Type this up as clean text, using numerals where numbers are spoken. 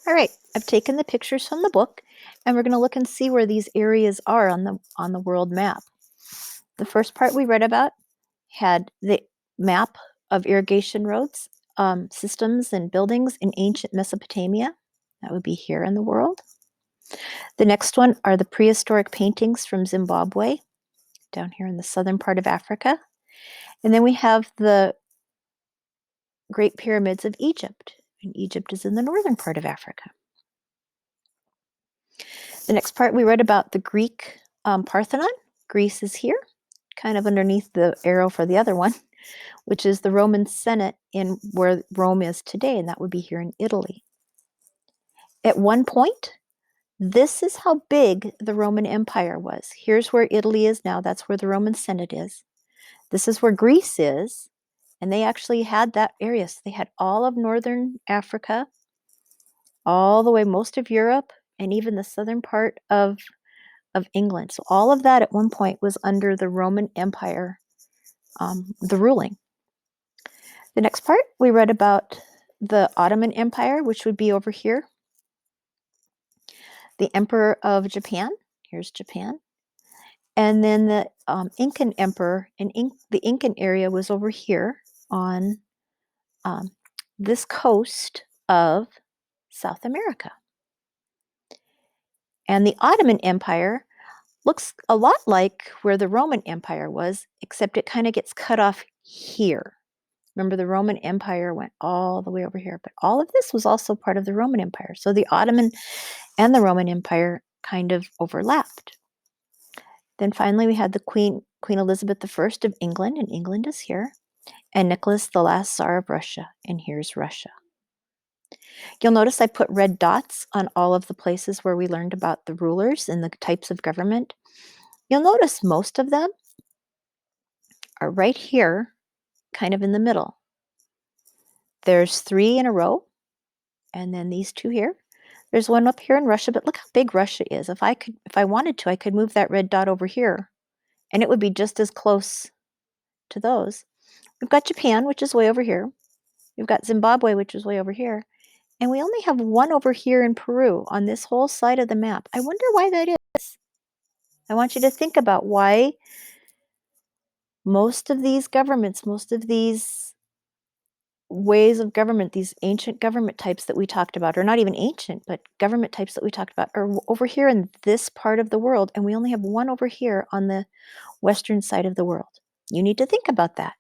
All right, I've taken the pictures from the book, and we're going to look and see where these areas are on the world map. The first part we read about had the map of irrigation roads, systems, and buildings in ancient Mesopotamia. That would be here in the world. The next one are the prehistoric paintings from Zimbabwe, down here in the southern part of Africa. And then we have the Great Pyramids of Egypt, and Egypt is in the northern part of Africa. The next part we read about the Greek Parthenon. Greece is here, kind of underneath the arrow for the other one, which is the Roman Senate in where Rome is today, and that would be here in Italy. At one point, this is how big the Roman Empire was. Here's where Italy is now. That's where the Roman Senate is. This is where Greece is, and they actually had that area. So they had all of northern Africa, all the way most of Europe, and even the southern part of England. So all of that at one point was under the Roman Empire, the ruling. The next part, we read about the Ottoman Empire, which would be over here. The Emperor of Japan, here's Japan. And then the Incan Emperor, and the Incan area was over here on this coast of South America. And the Ottoman Empire looks a lot like where the Roman Empire was, except it kind of gets cut off here. Remember, the Roman Empire went all the way over here, but all of this was also part of the Roman Empire. So the Ottoman and the Roman Empire kind of overlapped. Then finally, we had the Queen Elizabeth I of England, and England is here, and Nicholas, the last Tsar of Russia, and here's Russia. You'll notice I put red dots on all of the places where we learned about the rulers and the types of government. You'll notice most of them are right here, kind of in the middle. There's 3 in a row, and then these 2 here. There's one up here in Russia, but look how big Russia is. If I wanted to, I could move that red dot over here, and it would be just as close to those. We've got Japan, which is way over here. We've got Zimbabwe, which is way over here. And we only have one over here in Peru on this whole side of the map. I wonder why that is. I want you to think about why most of these governments, most of these ways of government, these ancient government types that we talked about, or not even ancient, but government types that we talked about, are over here in this part of the world, and we only have one over here on the western side of the world. You need to think about that.